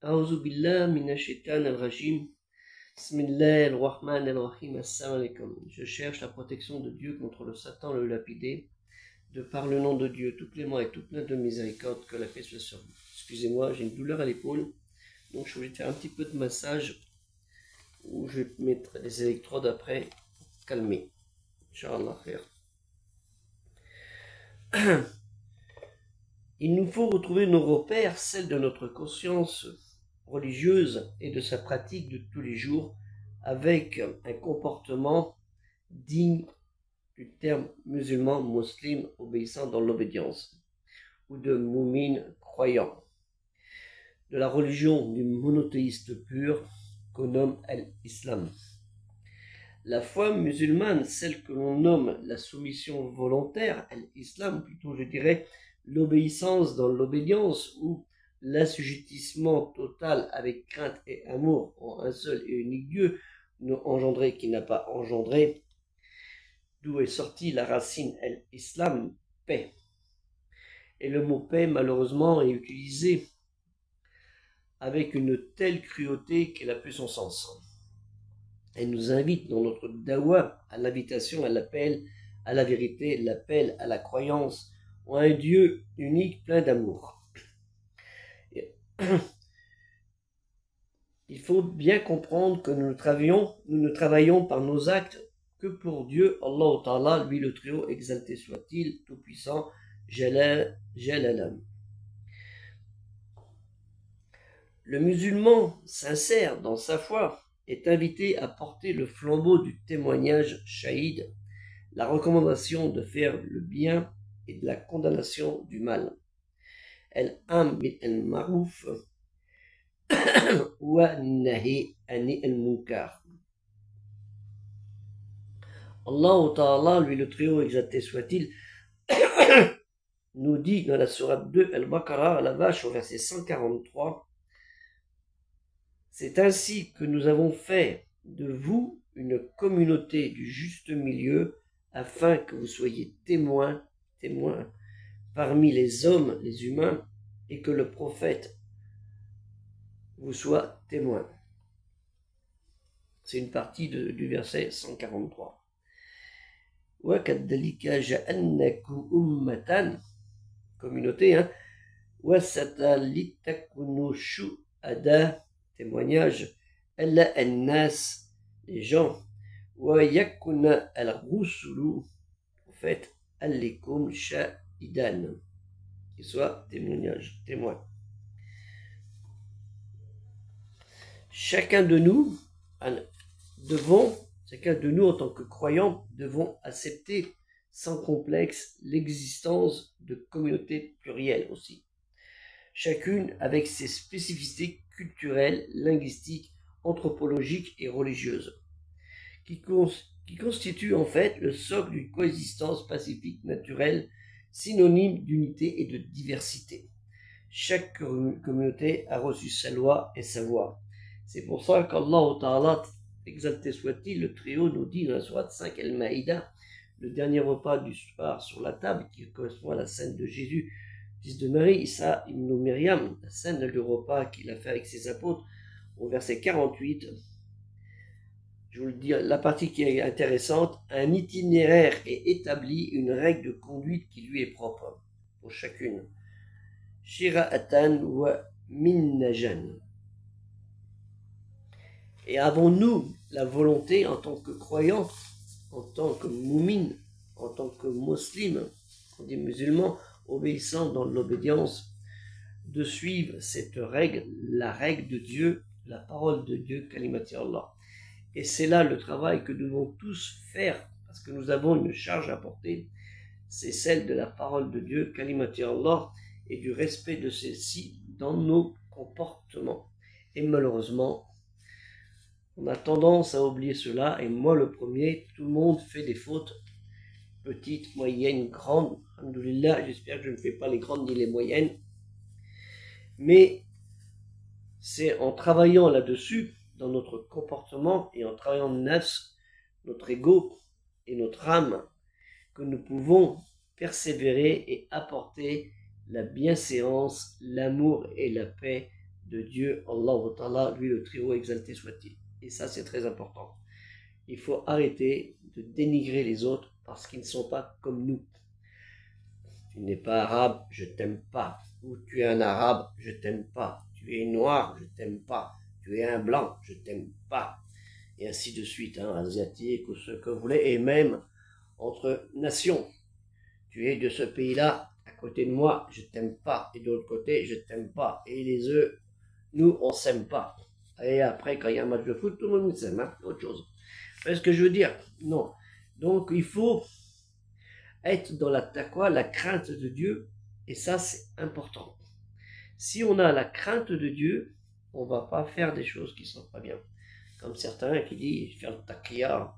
A'udhu billah minash shaitanir rajim. Bismillahir rahmanir rahim. Assalamu alaikum. Je cherche la protection de Dieu contre le Satan le lapidé, de par le nom de Dieu tout clément et tout plein de miséricorde, que la paix soit sur vous. Excusez-moi, j'ai une douleur à l'épaule, donc je suis obligé de faire un petit peu de massage, où je vais mettre les électrodes après pour calmer. Inch'Allah khair. Il nous faut retrouver nos repères, celles de notre conscience religieuse et de sa pratique de tous les jours, avec un comportement digne du terme musulman, musulman, obéissant dans l'obédience, ou de moumine, croyant, de la religion du monothéiste pur qu'on nomme l'islam. La foi musulmane, celle que l'on nomme la soumission volontaire, l'islam plutôt je dirais, l'obéissance dans l'obédience, ou l'assujettissement total avec crainte et amour en un seul et unique Dieu, non engendré qui n'a pas engendré, d'où est sortie la racine l'islam, paix. Et le mot paix malheureusement est utilisé avec une telle cruauté qu'elle a plus son sens. Elle nous invite dans notre dawa à l'invitation, à l'appel à la vérité, l'appel à la croyance en un Dieu unique plein d'amour. Il faut bien comprendre que nous ne travaillons par nos actes que pour Dieu, Allah Ta'ala, lui le Très-Haut, exalté soit-il, tout-puissant, Jalalam. Le musulman sincère dans sa foi est invité à porter le flambeau du témoignage shahid, la recommandation de faire le bien et de la condamnation du mal. Al-Am bil al-Marouf wa nahi ani al-Munkar. Allah Ta'ala, lui le Très-Haut, exalté soit-il, nous dit dans la sourate 2 Al-Baqarah, à la vache, au verset 143, c'est ainsi que nous avons fait de vous une communauté du juste milieu, afin que vous soyez témoins parmi les hommes, les humains, et que le prophète vous soit témoin. C'est une partie du verset 143. وَكَذَّلِكَ جَعَلْنَاكُمْ أُمَّةً, communauté, وَسَطًا لِتَكُونُوا شُهَدَاءَ, témoignage, أَلَى النَّاسِ, les gens, وَيَكُونَ الرُّسُلُ, prophète, عَلَيْكُمْ شَاهِدًا, qui soit témoignage, témoin. Chacun de nous en tant que croyants, devons accepter sans complexe l'existence de communautés plurielles aussi, chacune avec ses spécificités culturelles, linguistiques, anthropologiques et religieuses, qui constituent en fait le socle d'une coexistence pacifique naturelle, synonyme d'unité et de diversité. Chaque communauté a reçu sa loi et sa voix. C'est pour ça qu'Allah Ta'ala, exalté soit-il, le Très-Haut, nous dit dans la sourate 5 Al-Maïda, le dernier repas du soir sur la table, qui correspond à la scène de Jésus, fils de Marie, Issa ibn Myriam, la scène du repas qu'il a fait avec ses apôtres, au verset 48. Je vous le dis, la partie qui est intéressante, un itinéraire est établi, une règle de conduite qui lui est propre, pour chacune. Shira'atan wa minnajan. Et avons-nous la volonté en tant que croyants, en tant que moumines, en tant que musulmans, on dit musulmans, obéissant dans l'obédience, de suivre cette règle, la règle de Dieu, la parole de Dieu, kalimati Allah. Et c'est là le travail que nous devons tous faire, parce que nous avons une charge à porter, c'est celle de la parole de Dieu, kalimati Allah, et du respect de celle-ci dans nos comportements. Et malheureusement, on a tendance à oublier cela, et moi le premier, tout le monde fait des fautes, petites, moyennes, grandes. Alhamdoulilah, j'espère que je ne fais pas les grandes ni les moyennes. Mais c'est en travaillant là-dessus, dans notre comportement, et en travaillant notre ego et notre âme, que nous pouvons persévérer et apporter la bienséance, l'amour et la paix de Dieu, Allah Ta'ala, lui le très haut exalté soit-il. Et ça, c'est très important. Il faut arrêter de dénigrer les autres parce qu'ils ne sont pas comme nous. Tu n'es pas arabe, je t'aime pas. Ou tu es un arabe, je t'aime pas. Tu es noir, je t'aime pas. Tu es un blanc, je t'aime pas. Et ainsi de suite, hein, asiatique ou ce que vous voulez, et même entre nations. Tu es de ce pays-là, à côté de moi, je t'aime pas. Et de l'autre côté, je t'aime pas. Et les eux, nous, on s'aime pas. Et après, quand il y a un match de foot, tout le monde s'aime, hein, autre chose. C'est ce que je veux dire. Non. Donc, il faut être dans la taqwa, la crainte de Dieu, et ça, c'est important. Si on a la crainte de Dieu, on va pas faire des choses qui sont pas bien. Comme certains qui disent, faire le taqiyya,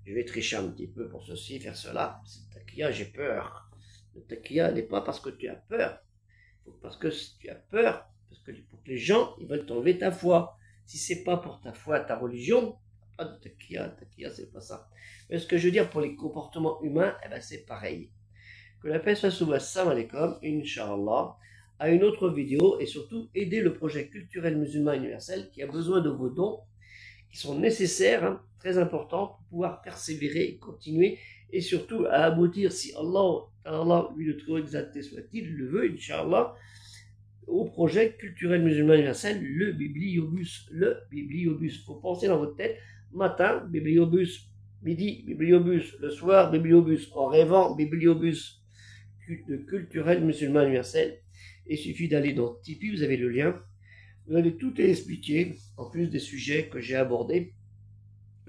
je vais tricher un petit peu pour ceci, faire cela. C'est le taqiyya, j'ai peur. Le taqiyya n'est pas parce que tu as peur. Parce que tu as peur, parce que pour que les gens, ils veulent t'enlever ta foi. Si c'est pas pour ta foi, ta religion, pas de taqiyya, c'est pas ça. Mais ce que je veux dire pour les comportements humains, eh ben c'est pareil. Que la paix soit sur vous, assalamu alaikum, Inch'Allah, à une autre vidéo, et surtout aider le projet culturel musulman universel qui a besoin de vos dons, qui sont nécessaires, hein, très importants, pour pouvoir persévérer et continuer, et surtout à aboutir, si Allah, lui le trop exalté soit-il, le veut, Inch'Allah, au projet culturel musulman universel, le bibliobus. Le bibliobus. Il faut penser dans votre tête, matin, bibliobus, midi, bibliobus, le soir, bibliobus, en rêvant, bibliobus de culturel musulman universel. Il suffit d'aller dans Tipeee, vous avez le lien. Vous allez tout expliquer, en plus des sujets que j'ai abordés.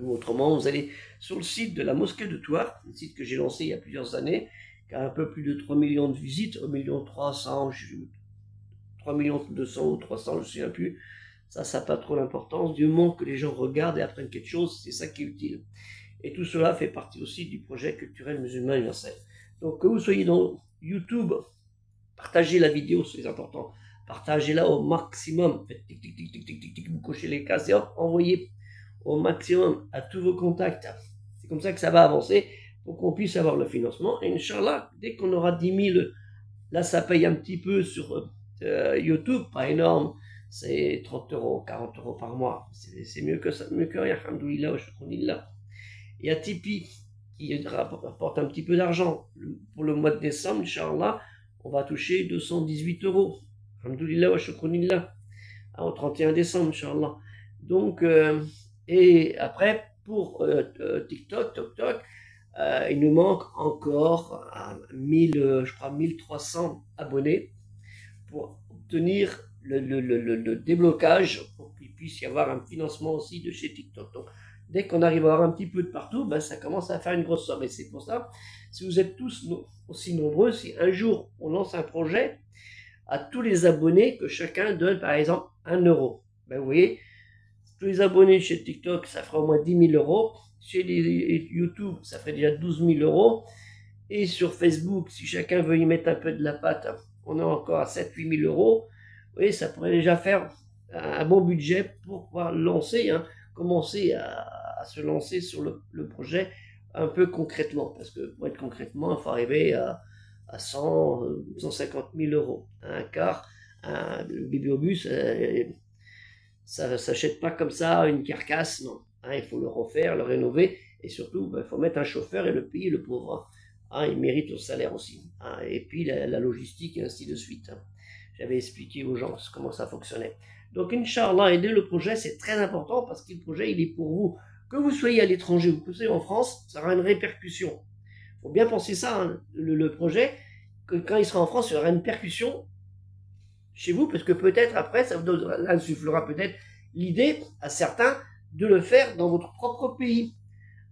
Ou autrement, vous allez sur le site de la mosquée de Thouars, un site que j'ai lancé il y a plusieurs années, qui a un peu plus de 3 millions de visites, 1 million 300, 3 millions 200 ou 300, je ne me souviens plus. Ça n'a pas trop d'importance. Du moment que les gens regardent et apprennent quelque chose, c'est ça qui est utile. Et tout cela fait partie aussi du projet culturel musulman universel. Donc que vous soyez dans YouTube, partagez la vidéo, c'est important. Partagez-la au maximum. Faites tic, tic, tic, tic, tic, tic, tic, vous cochez les cases et hop, envoyez au maximum à tous vos contacts. C'est comme ça que ça va avancer pour qu'on puisse avoir le financement. Et Inch'Allah, dès qu'on aura 10 000, là ça paye un petit peu sur YouTube, pas énorme, c'est 30 euros, 40 euros par mois. C'est mieux que ça, mieux que rien, alhamdoulilah wa shukrounillah. Il y a Tipeee qui rapporte un petit peu d'argent. Pour le mois de décembre, Inch'Allah, on va toucher 218 euros. Alhamdoulilah wa shukrounillah. Au 31 décembre, Inch'Allah. Donc, et après, pour TikTok, il nous manque encore 1000, je crois 1300 abonnés pour obtenir le déblocage, pour qu'il puisse y avoir un financement aussi de chez TikTok. Donc, dès qu'on arrive à avoir un petit peu de partout, ben, ça commence à faire une grosse somme. Et c'est pour ça, si vous êtes tous aussi nombreux, si un jour on lance un projet, à tous les abonnés, que chacun donne par exemple 1 euro. Ben, vous voyez, tous les abonnés chez TikTok, ça fera au moins 10 000 euros. Chez les YouTube, ça ferait déjà 12 000 euros. Et sur Facebook, si chacun veut y mettre un peu de la pâte, on est encore à 7-8 000 euros. Vous voyez, ça pourrait déjà faire un bon budget pour pouvoir lancer, hein, commencer à se lancer sur le projet un peu concrètement. Parce que pour être concrètement, il faut arriver à 150 000 euros. Car le bibliobus, ça ne s'achète pas comme ça, une carcasse, non. Il faut le refaire, le rénover, et surtout, il faut mettre un chauffeur et le payer, le pauvre. Il mérite le salaire aussi. Et puis la logistique, et ainsi de suite. J'avais expliqué aux gens comment ça fonctionnait. Donc, Inch'Allah, aider le projet, c'est très important, parce que le projet, il est pour vous. Que vous soyez à l'étranger ou que vous soyez en France, ça aura une répercussion. Il faut bien penser ça, hein, le projet, que quand il sera en France, il y aura une percussion chez vous, parce que peut-être après, ça vous insufflera peut-être l'idée à certains de le faire dans votre propre pays.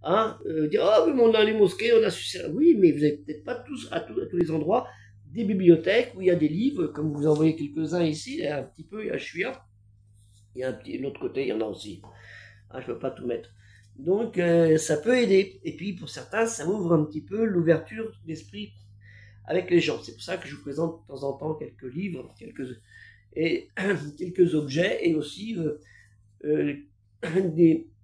Dire, ah oui, mais on a les mosquées, on a su. Oui, mais vous n'avez peut-être pas tous, à tous les endroits, des bibliothèques où il y a des livres, comme vous en voyez quelques-uns ici, il y a un petit peu, il y a Chuia, il y a de l'autre côté, il y en a aussi. Je ne peux pas tout mettre. Donc, ça peut aider. Et puis, pour certains, ça ouvre un petit peu l'ouverture d'esprit avec les gens. C'est pour ça que je vous présente de temps en temps quelques livres, quelques objets, et aussi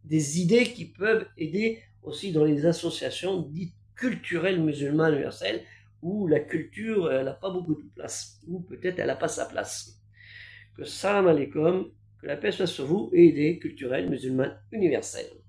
des idées qui peuvent aider aussi dans les associations dites culturelles musulmanes universelles, où la culture, elle n'a pas beaucoup de place, ou peut-être elle n'a pas sa place. que salam alaikum, que la paix soit sur vous et idées culturelles musulmanes universelles.